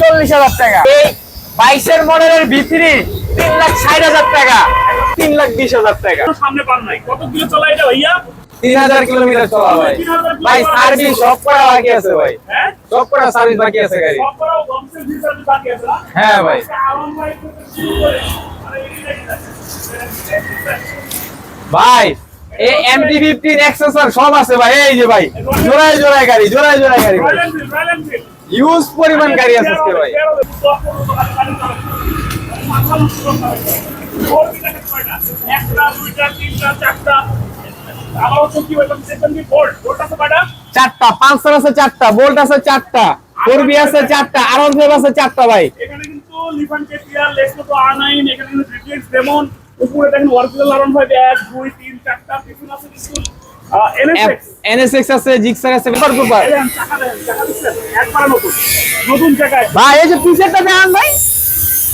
45,000 টাকা। এই 22 মডেলের V3 3,60,000 টাকা, 3,20,000 টাকা। সামনে পান নাই কত কিলো চলা এটা ভাইয়া? 3000 কিলোমিটার চলা ভাই। ভাই সার্ভিস সব করা বাকি আছে ভাই। হ্যাঁ সব করা সার্ভিস বাকি আছে গাড়ি। সব করা বক্সের ভিতরে বাকি আছে। হ্যাঁ ভাই। আরাম ভাই শুরু করে আরে ভাই এই MT-15 এক্সেসর সব আছে ভাই। এই যে ভাই জোড়ায় জোড়ায় গাড়ি, জোড়ায় জোড়ায় গাড়ি ভাই। ইউজ পরিমাণ গাড়ি আছে আজকে ভাই। একটা দুইটা তিনটা চারটা আমার হচ্ছে কি বললাম সেকেন্ড বোল্ট বোল্ট আছে কয়টা? চারটা, পালসার আছে চারটা, বোল্ট আছে চারটা, 4B আছে চারটা, R15 আছে চারটা ভাই। এখানে কিন্তু লিফান কেটিআর লেক্সো তো R9 এখানে কিন্তু GTX ডেমন উপরে দেখেন অরিজিনাল R15 1 2 3 4টা পিছন আছে কিন্তু NSX আছে, জিক্সার আছে, পেপার পেপার। একবার নতুন নতুন জায়গায় ভাই এই যে পিছেরটা দেখান ভাই।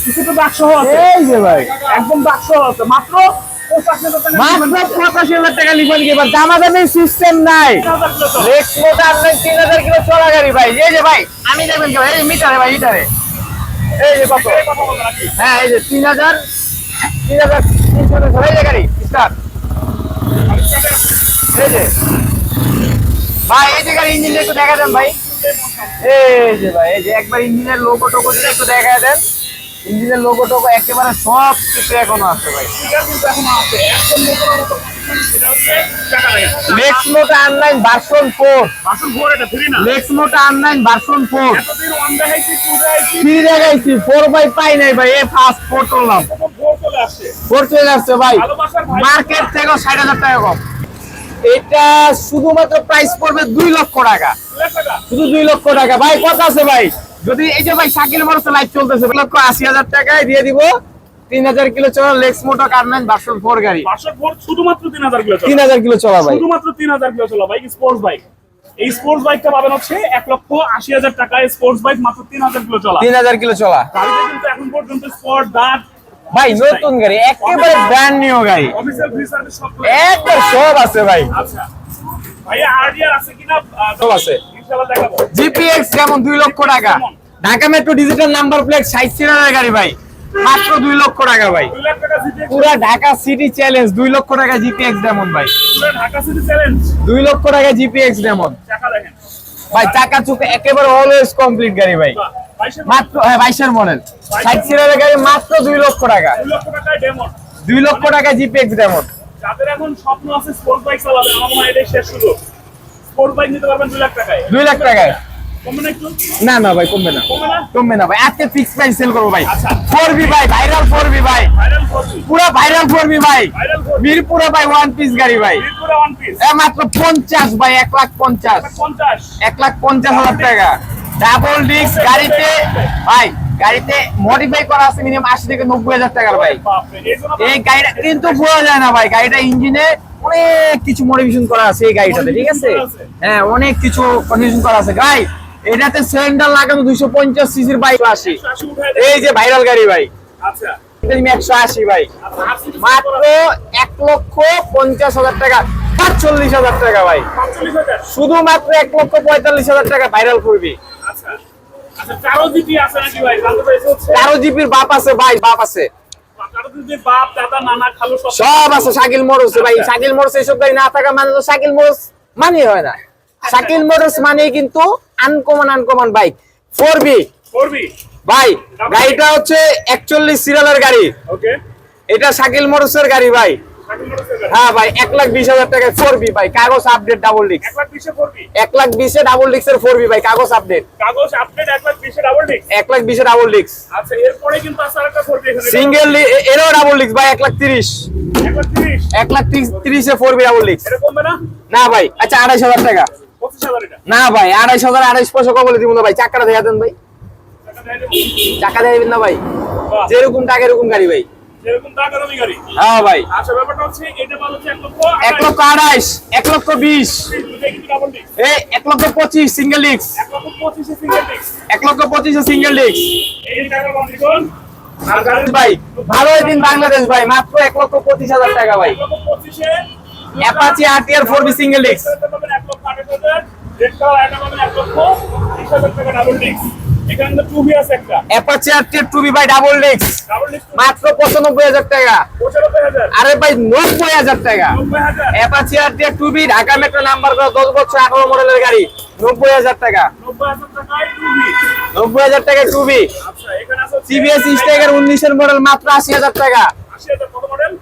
কিছু তো বাক্সহ আছে এই যে ভাই একদম বাক্সহ আছে মাত্র 85,000 টাকা মাত্র 85,000 টাকা লিফান কেপার। দামাদামি সিস্টেম নাই। লেক্স মোটর 3000 কিলো চলা গাড়ি ভাই। এই যে ভাই আমি দেখবেন কি ভাই, এই মিটারে ভাই, মিটারে এই যে কত। হ্যাঁ এই যে 3,300 এই যে গাড়ি স্টার্ট। এই যে ভাই এই যে গাড়ি ইঞ্জিনটা একটু দেখা দেন ভাই। এই যে ভাই এই যে একবার ইঞ্জিনের লোগো টোগো যদি একটু দেখা দেন। ইঞ্জিনের লোগো টোগো একেবারে সব কিছু এখনো আছে ভাই। কিন্তু এখন আছে একদম নতুন মতো এটা হচ্ছে টাকা লাগে লেক্স মোটর অনলাইন ভার্সন 4। বাসন ঘোর এটা ফ্রি না লেক্স মোটর অনলাইন ভার্সন 4। এতদিন ওয়ান দেখাইছি টু দেখাইছি 3 দেখাইছি, 4 ভাই পাই নাই ভাই। এই ফার্স্ট 4 তুললাম, ভোর চলে আসছে 4 চলে আসছে ভাই। ভালোবাসার ভাই মার্কেট থেকে 60,000 টাকা কম। এটা শুধুমাত্র প্রাইস পড়বে 2 লক্ষ টাকা, টাকা শুধু 2 লক্ষ টাকা ভাই। কত আছে ভাই? যদি এই যে ভাই শাকিল মোটরস লাইভ চলতেছে, 2,80,000 টাকায় দিয়ে দিব 3000 কিলো চলা লেক্স মোটর কারনাইন ভার্সন 4 গাড়ি। বাসন ঘোর শুধুমাত্র 3000 কিলো চলে 3000 কিলো চলা ভাই। শুধুমাত্র 3000 কিলো চলা বাইক স্পোর্টস বাইক এই স্পোর্টস বাইকটা পাবেন হচ্ছে 1,80,000 টাকায় স্পোর্টস বাইক মাত্র 3000 কিলো চলা 3000 কিলো চলা গাড়িতে কিন্তু এখন পর্যন্ত স্পট দাঁত ভাই, নতুন গাড়ি, একেবারে ব্র্যান্ড নিউ গাড়ি, অফিসিয়াল ফ্রি সার্ভিস সব একবার সব আছে ভাই। আচ্ছা ভাইয়া আরডিআর আছে কিনা সব আছে। ইনশাআল্লাহ দেখাবো জিপিএক্স যেমন 2 লক্ষ টাকা। Dhaka metro digital number plate 60 সিরিয়ালের গাড়ি ভাই, মাত্র 2 লক্ষ টাকা ভাই। 2 লাখ টাকা জিপিএক্স পুরা ঢাকা সিটি চ্যালেঞ্জ 2 লক্ষ টাকা জিপিএক্স ডেমন ভাই। পুরো ঢাকা সিটি চ্যালেঞ্জ 2 লক্ষ টাকা জিপিএক্স ডেমন টাকা দেখেন ভাই। চাকা চুক একেবারে অলওয়েজ কমপ্লিট গাড়ি ভাই। বাহ, 22 মাত্র 22 এর মডেল 60 সিরিয়ালের গাড়ি, মাত্র 2 লক্ষ টাকা। 2 লক্ষ টাকায় ডেমো 2 লক্ষ টাকা জিপিএক্স ডেমন। যাদের এখন স্বপ্ন আছে স্পোর্টস বাইক চালাবেন আমার মনে হয় এটাই শেষ সুযোগ স্পোর্টস বাইক নিতে পারবেন 2 লাখ টাকায় 2 লাখ টাকায়। কমবে না একটু না না ভাই, কমবে না, কমবে না কমবে না ভাই। আজকে ফিক্স প্রাইস সেল করবো ভাই। আচ্ছা। 4B ভাই, ভাইরাল 4B ভাই, ভাইরাল করবি পুরো ভাইরাল 4B ভাই। ভাইরাল করবি মিরপুরে ভাই ওয়ান পিস গাড়ি ভাই, মিরপুরে ওয়ান পিস মাত্র 50 ভাই, 1,50,000 50 1,50,000 টাকা। ডাবল ডিস্ক গাড়িতে ভাই, গাড়িতে মডিফাই করা আছে মিনিমাম 80 থেকে 90,000 টাকার ভাই। বাপরে এই জন্য এই গাড়িটা কিন্তু বোঝা যায় না ভাই, গাড়িটা ইঞ্জিনে অনেক কিছু মডিফিকেশন করা আছে এই গাড়িটাতে, ঠিক আছে? হ্যাঁ, অনেক কিছু কন্ডিশন করা আছে ভাই। এটাতে সিলিন্ডার লাগানো 250 সিসির বাইক আসে। 180 উঠায় এই যে ভাইরাল গাড়ি ভাই, আচ্ছা এটা 180 ভাই, মাত্র 1,50,000 টাকা, 45,000 টাকা ভাই। 45,000 শুধুমাত্র 1,45,000 টাকা ভাইরাল করবি। আচ্ছা আচ্ছা কারো জিপি আছে নাকি ভাই জানতে চাইছে হচ্ছে 13 জিপির বাপ আছে ভাই, বাপ আছে, কারো জিপি বাপ দাদা নানা খালু সব আছে। শাকিল মোটরস ভাই, শাকিল মোটরস এইসব গাড়ি না থাকা মানে তো শাকিল মোটরস মানে হয় না। শাকিল মোটরস মানে কিন্তু আনকমন বাইক 4B করবি ভাই। গাড়িটা হচ্ছে 41 সিরিয়ালের গাড়ি, ওকে এটা শাকিল মোটরসের গাড়ি ভাই। হ্যাঁ ভাই, 1,20,000 টাকায় 4B ভাই, কাগজ আপডেট ডাবল ডিস্ক। 1,20,000 করবি 1,20,000 ডাবল ডিস্কের 4B ভাই, কাগজ আপডেট। কাগজ update 1,20,000 double disc 1,20,000 double disc আচ্ছা এরপরে কিন্তু আছে আরেকটা করবি এখানে সিঙ্গেল, এরও ডাবল ডিস্ক ভাই, 1,30,000 1,30,000 1,30,000 এ 4B ডাবল ডিস্ক। এটা কমবে না না ভাই, আচ্ছা 2,500 টাকা। 25,000 এটা না ভাই, 2,500 28 পয়সা কবলে দিব না ভাই। চাকাটা দেখা দেন ভাই, টাকা দেয় দেবো। চাকা দেবেন না ভাই, বাহ, যেরকম টাকা এরকম গাড়ি ভাই। যেরকম টাকা দামি গাড়ি হ্যাঁ ভাই, আচ্ছা ব্যাপারটা হচ্ছে এটা বলা হচ্ছে 1,28,000 1,20,000 ডাবল ডিস্ক এই 1,25,000 single disc, 1,25,000 single disc 1,25,000 single disc এই টাকা কন্ডিশন আর গাড়ি ভাই। ভালো দিন বাংলাদেশ ভাই, মাত্র 1,25,000 টাকা ভাই। 1,25,000 Apache RTR 4B single disc, 1,28,000 red colour এটা পাবেন 1,30,000 টাকা ডাবল ডিস্ক এখানে কিন্তু 2B আছে একটা অ্যাপাচি আর 2B ভাই ডাবল ডিস্ক ডাবল ডিস্ক মাত্র 95,000 টাকা। 95,000 আরে ভাই 90,000 টাকা। 90,000 অ্যাপাচি আর 2B ঢাকা মেট্রো নাম্বার করা 10 বছর 18 মডেলের গাড়ি 90,000 টাকা। 90,000 টাকায় 2B 90,000 টাকায় 2B। আচ্ছা এখানে আছে CBS স্টাইগার 19 এর মডেল মাত্র 80,000 টাকা। 80,000 কত মডেল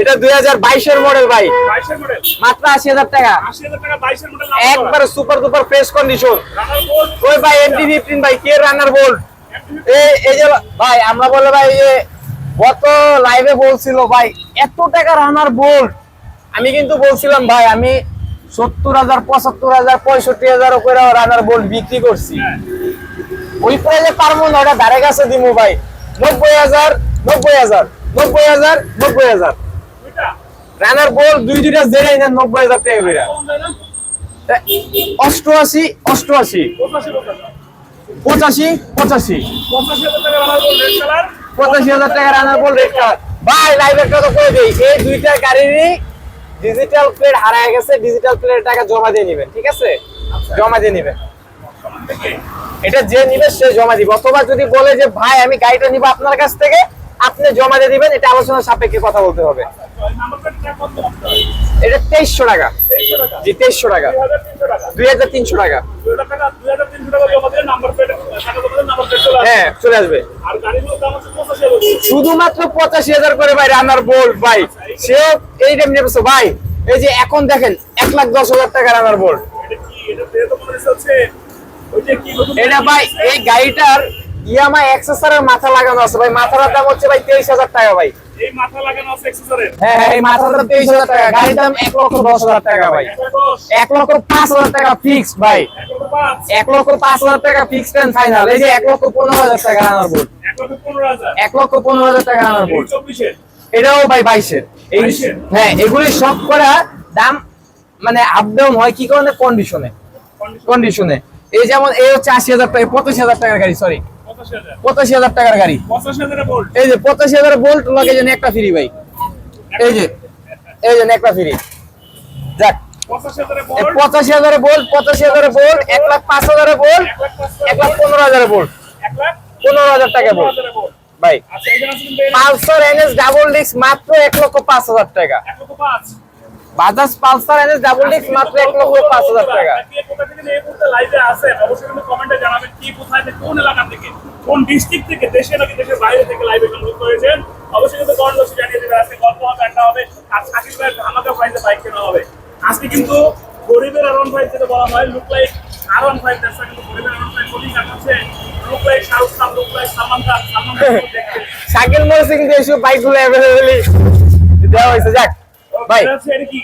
এটা 2022 এর মডেল ভাই 22 এর মডেল মাত্র 80,000 টাকা। 80,000 টাকা 22 এর মডেল একবারে সুপার ডুপার ফ্রেশ কন্ডিশন। রানার বোল্ট ওই ভাই MT-15 ভাই কে রানার বোল্ট। এই যে ভাই আমরা বলে ভাই এই যে গত লাইভে বলছিল ভাই এত টাকা রানার বোল্ট। আমি কিন্তু বলছিলাম ভাই আমি 70,000 75,000 65,000 করে রানার বোল্ট বিক্রি করছি। ওই প্রাইসে পারবো না, ওটা ধারে কাছে দিমু ভাই 90,000 90,000 90,000 90,000 দুইটা রানার বোল্ট দুইটা জেনে নেন 90,000 টাকা করে। কম যায় না 88 88 85 85 85,000 টাকা রানার বোল্ট রেড কালার 85,000 টাকা রানার বোল্ট রেড কালার। ভাই লাইভ একটা তো করে দেই এই দুইটা গাড়িরই ডিজিটাল প্লেট হারায় গেছে, ডিজিটাল প্লেটের টাকা জমা দিয়ে নেবেন, ঠিক আছে? জমা দিয়ে নেবেন, এটা যে নিবে সে জমা দিবে, অথবা যদি বলে যে ভাই আমি গাড়িটা নিব আপনার কাছ থেকে আপনি জমা দিয়ে দিবেন, এটা আলোচনার সাপেক্ষে কথা বলতে হবে। নাম্বার প্লেট ট্র্যাক কত এটা 2300 টাকা। 2300 টাকা জি 2300 টাকা 2300 টাকা 2300 টাকা 2300 টাকা জমা দিলে নাম্বার প্লেট টাকা জমা দিলে নাম্বার প্লেট চলে আসবে হ্যাঁ চলে আসবে। আর গাড়িগুলোর দাম হচ্ছে 85,000 শুধুমাত্র 85,000 করে ভাই রানার বোল্ট ভাই। সে এই টাইম নেবেছে ভাই, এই যে এখন দেখেন 1,10,000 টাকা রানার বোল্ট। এটা কি এটা দিয়ে তো মনে হচ্ছে ওই যে কি নতুন এটা ভাই এই গাড়িটার ইয়ামাহা এক্সেসরের মাথা লাগানো আছে ভাই, মাথার দাম হচ্ছে ভাই 23,000 টাকা ভাই। এই মাথা লাগানো আছে এক্সেসরিজ হ্যাঁ হ্যাঁ এই মাথার দাম 23,000 টাকা, গাড়ির দাম 1,10,000 টাকা ভাই। 1,05,000 টাকা ফিক্সড ভাই, 1,05,000 টাকা ফিক্সড এন্ড ফাইনাল। এই যে 1,15,000 টাকা রানার বোল্ট, 1,15,000 1,15,000 টাকা রানার বোল্ট। 24 এর এটাও ভাই 22 এর। এই 22 এর? হ্যাঁ এগুলি সব করা দাম মানে আপ ডাউন হয় কি কারণে কন্ডিশনে। এই যেমন এই হচ্ছে 80,000 টাকা 85,000 টাকার গাড়ি, সরি 85,000 85,000 টাকার গাড়ি। 85,000 এর বোল্ট এই যে 85,000 বোল্ট লগে যেন একটা ফ্রি ভাই, এই যে একটা ফ্রি। যাক 85,000 এর 85,000 বোল্ট 85,000 বোল্ট 1,05,000 বোল্ট 1,15,000 বোল্ট 15,000 টাকা বোল্ট 1,15,000 বোল্ট ভাই। আচ্ছা এখানে আছে কিন্তু পালসার এনএস ডাবল ডিস্ক মাত্র 1,05,000 টাকা। 1,05,000 Bajaj Pulsar NS double disk মাত্র 1,05,000 টাকা। কে কোথা থেকে এই মুহূর্তে লাইভে আছেন অবশ্যই কিন্তু কমেন্টে জানাবেন কি কোথায় থেকে কোন এলাকা থেকে কোন ডিস্ট্রিক্ট থেকে দেশে নাকি দেশের বাইরে থেকে লাইভে সংযুক্ত হয়েছেন অবশ্যই কিন্তু কমেন্ট বক্সে জানিয়ে দেবেন। আজকে গল্প হবে আড্ডা হবে আর শাকিল ভাইয়ের ধামাকা প্রাইজে বাইক কেনা হবে। আজকে কিন্তু গরিবের আরন ভাই যেটা বলা হয় লুক লাইক আরন ভাই, দেশটা কিন্তু গরিবের আরন ভাই বলি কাছে look like Shahrukh Khan, look like Salman Khan দেখতে শাকিল মোরসি কিন্তু এইসব বাইকগুলো অ্যাভেলেবলি দেওয়া হয়েছে। যাক ভাই এটা কি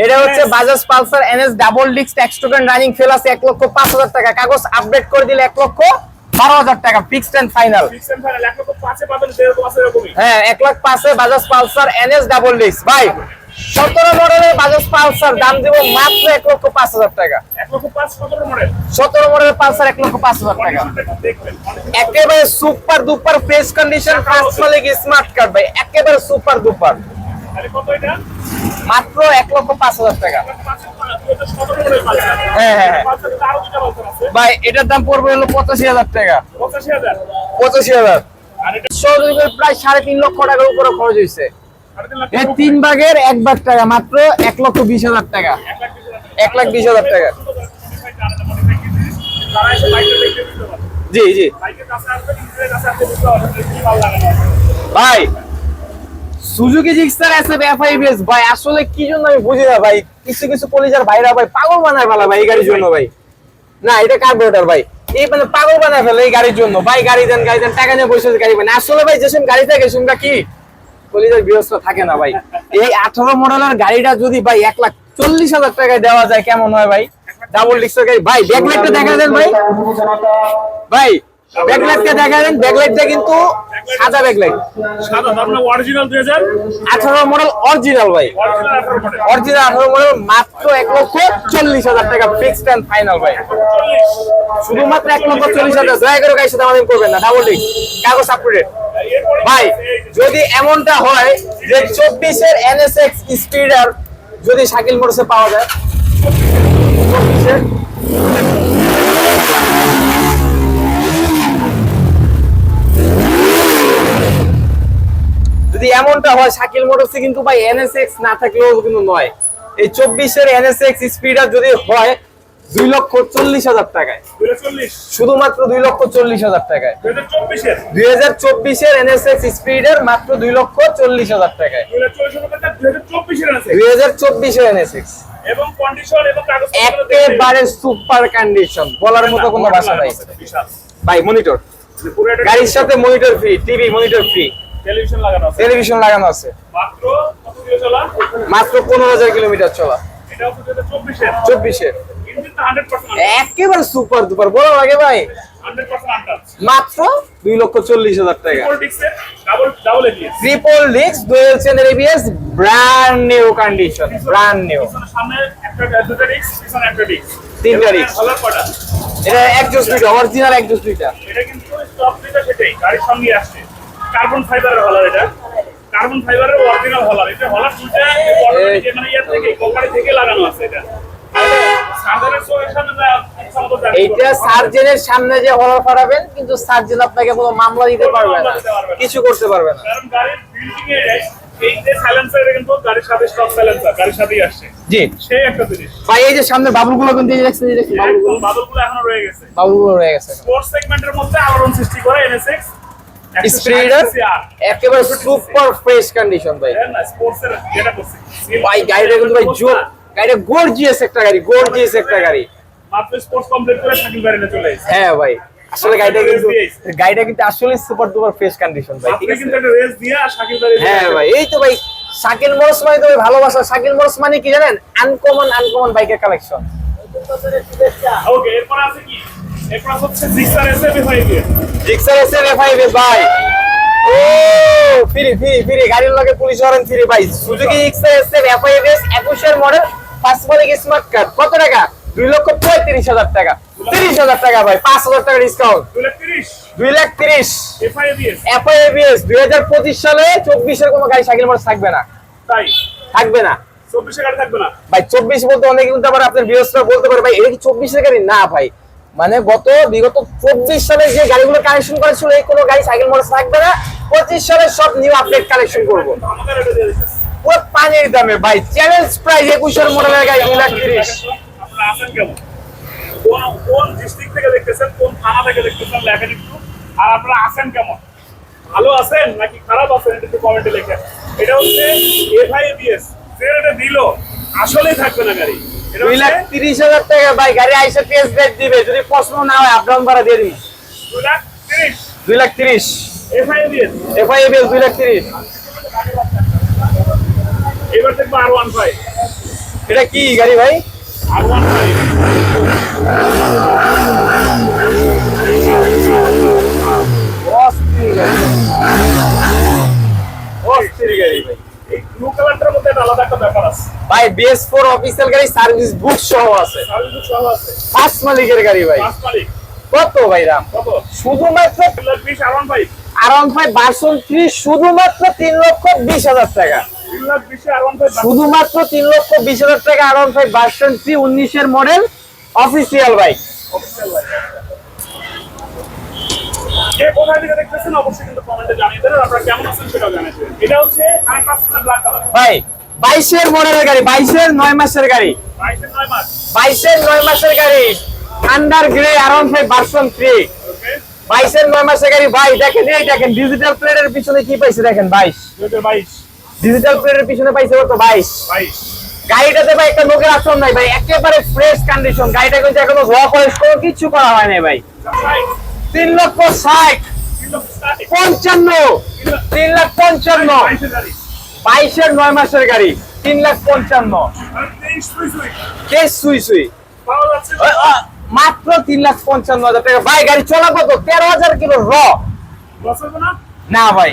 এটা হচ্ছে Bajaj Pulsar NS double disc tax token running fail আছে 1,05,000 টাকা, কাগজ আপডেট করে দিলে 1,12,000 টাকা fixed and final. System final 1,05,000 পাবেন 1,500 আছে এরকমই হ্যাঁ 1,05,000 Bajaj Pulsar NS double disc ভাই। 17 মডেলের বাজাজ পালসার দাম দিব মাত্র 1,05,000 টাকা। 1,05,000 মডেল 17 মডেলের পালসার 1,05,000 টাকা। দেখবেন একেবারে super duper fresh condition first মালিক স্মার্ট কার্ড ভাই, একেবারে সুপার দুপার তাহলে কত এটা মাত্র 1,05,000 টাকা। 17 মডেল পাচ্ছেন হ্যাঁ হ্যাঁ হ্যাঁ। পাঁচশো আরো দুটো বছর আছে ভাই এটার দাম পড়বে হলো 85,000 টাকা। 85,000 85,000 আর এটা সহযোগীদের প্রায় 3.5 লক্ষ টাকার উপরে খরচ হয়েছে। 3.5 এই 3 ভাগের 1 ভাগ টাকা মাত্র 1,20,000 টাকা, 1,20,000 টাকা। তারা এসে বাইকটা দেখতে দিতে পারে জি জি বাইকের কাছে আসবে নিজের কাছে আসতে বুঝতে পারবে কি ভালো লাগে না ভাই সুজুকি জিক্সার এসএফ এফআইবিএস ভাই আসলে কি জন্য আমি বুঝি না ভাই, কিছু কিছু কলিজার ভাইরা ভাই পাগল বানায় ফেলা ভাই এই গাড়ির জন্য ভাই। না এটা কার্বোরেটর ভাই, এই মানে পাগল বানায় ফেলে এই গাড়ির জন্য ভাই। গাড়ি দেন টাকা নিয়ে বসে গাড়ি বানায়। আসলে ভাই যেসব গাড়ি থাকে সেটা কি কলিজার গৃহস্থ থাকে না ভাই। এই 18 মডেলের গাড়িটা যদি ভাই 1,40,000 টাকায় দেওয়া যায় কেমন হয় ভাই? ডাবল ডিস্কের গাড়ি ভাই। ব্যাকলাইটটা দেখা দেন ভাই, ভাই ব্যাকলাইটটা দেখা দেন। ব্যাকলাইটটা কিন্তু সাদা ব্যাকলাইট, সাদা আপনার অরিজিনাল 18 মডেল অরিজিনাল ভাই, অরিজিনাল 18 মডেল অরিজিনাল 18 মডেল মাত্র 1,40,000 টাকা ফিক্সড এন্ড ফাইনাল ভাই। শুধুমাত্র 1,40,000। দয়া করে গাড়ির সাথে আমাদের করবেন না, ডাবল ডিস্ক কাগজ আপডেট ভাই। যদি এমনটা হয় যে 24 এর এনএসএক্স স্পিডার যদি শাকিল মোটরসে পাওয়া যায়, 24 এর যদি এমনটা হয় শাকিল মোটরসে কিন্তু ভাই এনএসএক্স না থাকলেও কিন্তু নয়। এই 24-এর এনএসএক্স স্পিডার যদি হয় 2,40,000 টাকায়, 240 শুধুমাত্র 2,40,000 টাকায়। 2024 এর 2024-এর এনএসএক্স স্পিডার মাত্র 2,40,000 টাকায়। 2024 টাকা 2024 এর আছে 2024-এর এনএসএক্স এবং কন্ডিশন এবং কাগজ একেবারে সুপার কন্ডিশন, বলার মতো কোনো ভাষা নাই বিশাল ভাই। মনিটর পুরো এটা গাড়ির সাথে monitor free, TV monitor free, television লাগানো আছে টেলিভিশন লাগানো আছে। মাত্র কত কিলো চলা মাত্র 15,000 কিলোমিটার চলা। এটা হচ্ছে 2024 এর 24-এর ইঞ্জিনটা 100% একেবারে সুপার দুপার, বলা লাগে ভাই। 100% আনটাচ মাত্র 2,40,000 টাকা। ফুল ডিক্সে double ABS triple disc dual channel ABS, brand new condition, brand new. সামনে একটা দুটো ডিক্স পিছনে একটা ডিক্স তিনটা ডিস্ক। হলার কটা এটা একজস্ট দুইটা, অরিজিনাল একজস্ট দুইটা। এটা কিন্তু স্টক যেটা সেটাই গাড়ির সঙ্গে আসছে কার্বন ফাইবারের হলার, এটা কার্বন ফাইবারের অরিজিনাল হলার। এটা হলার দুইটা অটোমেটিক মানে ইয়ার থেকে কোম্পানি থেকে লাগানো আছে। এটা সার্জারের সলিউশন না সম্ভব জানি এইটা সার্জেনের সামনে যে হলার ফাটাবেন, কিন্তু সার্জেন আপনাকে কোনো মামলা দিতে পারবে না, কিছু করতে পারবে না। কারণ গাড়ির বিল্ডিং এ এই যে সাইলেন্সার এটা কিন্তু গাড়ির সাথে স্টক সাইলেন্সার গাড়ির সাথেই আসছে। জি সেই একটা জিনিস ভাই, এই যে সামনে বাবুলগুলো কিন্তু এই যে দেখছেন, এই দেখছেন বাবুলগুলো, বাদলগুলো এখনো রয়ে গেছে। বাবুলগুলো রয়ে গেছে। স্পোর্টস সেগমেন্টের মধ্যে আলোড়ন সৃষ্টি করে এনএসএক্স স্পিডার একেবারে সুপার ফ্রেশ কন্ডিশন ভাই। না স্পোর্টস এর যেটা করছে ভাই গাড়িটা কিন্তু ভাই জোর, গাড়িটা গর্জিয়াস একটা গাড়ি, গর্জিয়াস একটা গাড়ি। মাত্র স্পোর্টস কমপ্লিট করে শাকিল বাড়িতে চলে এসেছে। হ্যাঁ ভাই, আসলে গাড়িটা কিন্তু আসলে সুপার ডুপার ফ্রেশ কন্ডিশন ভাই, ঠিক আপনি আছে। কিন্তু একটা রেস দিয়ে আর শাকিল বাড়িতে হ্যাঁ ভাই, এই তো ভাই শাকিল মোটরস মানে তো ভাই ভালোবাসা। শাকিল মোটরস মানে কি জানেন? আনকমন বাইকের কালেকশন। ওকে এরপর আছে কি? এরপর হচ্ছে জিক্সার এসএফ5 এর জিক্সার এসএফ5 ভাই। ও ফ্রি গাড়ির লগে পুলিশ ওয়ারেন্ট ফ্রি ভাই। সুজুকি জিক্সার এসএফ5 21 এর মডেল, ফার্স্ট মালিক স্মার্ট কার্ড। কত টাকা? 2,35,000 টাকা। 30,000 টাকা ভাই, 5,000 টাকা ডিসকাউন্ট। 230 2,30,000 এফআইবিএস এফআইএবিএস। 2025 সালে 24-এর কোনো গাড়ি শাকিল মোটরস থাকবে না, তাই থাকবে না 24 গাড়ি থাকবে না ভাই। 24 বলতে অনেকে কিন্তু আবার আপনার ভিউয়ার্সরা বলতে পারে ভাই এটা কি 24-এর গাড়ি? না ভাই, মানে বিগত 24 সালে যে গাড়িগুলো কালেকশন করেছিল এই কোনো গাড়ি শাকিল মোটরস থাকবে না। 25 সালে সব নিউ আপডেট কালেকশন করব আমাদের এটা দিয়ে দিচ্ছে। পুরো পানির দামে ভাই। চ্যালেঞ্জ প্রাইস 21-এর মডেলের গাড়ি 2,30,000। আপনারা আছেন কেমন? কোন ডিস্ট্রিক্ট থেকে দেখতেছেন, কোন থানা থেকে দেখতেছেন লেখেন একটু। আর আপনারা আছেন কেমন, ভালো আছেন নাকি খারাপ আছেন এটা একটু কমেন্টে লেখেন। এটা হচ্ছে এফআইবিএস যে এটা দিল আসলেই থাকবে না গাড়ি। এটা হচ্ছে 2,30,000 টাকা ভাই। গাড়ি আইসা টেস্ট ড্রাইভ দিবে, যদি পছন্দ না হয় আপ ডাউন ভাড়া দিয়ে দিবি। 230 2,30,000 এফআইবিএস। এফআইএবিএস 2,30,000। এবার দেখবো R15 এটা কি গাড়ি ভাই? R15 অস্থির গাড়ি ভাই। এই ব্লু কালারটার মধ্যে একটা আলাদা একটা ব্যাপার আছে। ভাই BS4 অফিসিয়াল গাড়ি, সার্ভিস বুক সহ আছে, সার্ভিস সহ আছে। ফার্স্ট মালিকের গাড়ি ভাই। পাঁচ মালিক কত ভাই দাম? কত? শুধুমাত্র 3,20 R15 R15 ভার্সন 3 শুধুমাত্র 3,20,000 টাকা। 3,20 R15 শুধুমাত্র 3,20,000 টাকা R15 ভার্সন 3 19-এর model official bike. Official line. কে কোথা থেকে দেখতেছেন অবশ্যই কিন্তু কমেন্টে জানিয়ে দেন। আপনারা কেমন আছেন সেটাও জানিয়ে দেন। এটা হচ্ছে আরেকটা ব্ল্যাক কালার ভাই 22-এর মডেলের গাড়ি, 22-এর 9 মাসের গাড়ি, 22 মাস 22-এর 9 মাসের গাড়ি, আন্ডার গ্রে R15 ভার্সন 3। ওকে 22-এর 9 মাসের গাড়ি ভাই। দেখেন এই দেখেন ডিজিটাল প্লেটের পিছনে কি পাইছে দেখেন। 2022 ডিজিটাল প্লেটের পিছনে পাইছে কত? 22। 22 গাড়িটাতে ভাই একটা লোকের আসন নাই ভাই, একেবারে ফ্রেশ কন্ডিশন। গাড়িটা কিন্তু এখনো ধোয়া পলিশ কোনো কিছু করা হয় নাই ভাই। 3,60,000 55 3,55,000 22-এর 9 মাসের গাড়ি 3,55,000 কেস সুই মাত্র 3,55,000 টাকা ভাই। গাড়ি চলা কত? 13,000 কিলো র। না ভাই,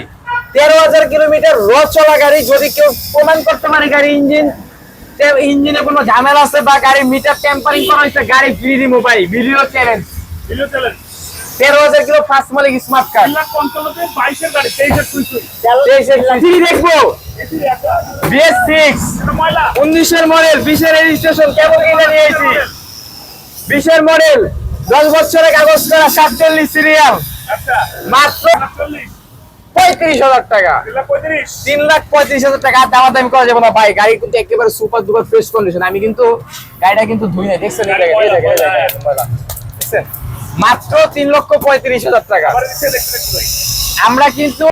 13,000 কিলোমিটার র চলা গাড়ি। যদি কেউ প্রমাণ করতে পারে গাড়ি ইঞ্জিনে কোনো ঝামেলা আছে বা গাড়ি মিটার টেম্পারিং করা হয়েছে, গাড়ি ফ্রি দিমু ভাই। Video challenge. 13,000 কিলো ফার্স্ট মালিক স্মার্ট কার্ড। 23 দেখবো। BS6 19-এর মডেল, 20-এর রেজিস্ট্রেশন, কেবল কিনে নিয়েছি। 20-এর মডেল, 10 বছরের কাগজ করা, 47 সিরিয়াল, মাত্র 35,000 টাকা। 3,35,000 3,35,000 টাকা। আর দামাদামি করা যাবে না ভাই, গাড়ি কিন্তু একেবারে সুপার ডুপার ফ্রেশ কন্ডিশন। আমি কিন্তু গাড়িটা কিন্তু ধুই নাই, দেখছেন? এই জায়গায়, এই জায়গায়, এই জায়গায়, ময়লা। দেখছেন? মাত্র 3,35,000 টাকা। আবার দিচ্ছে দেখতে ভাই। আমরা কিন্তু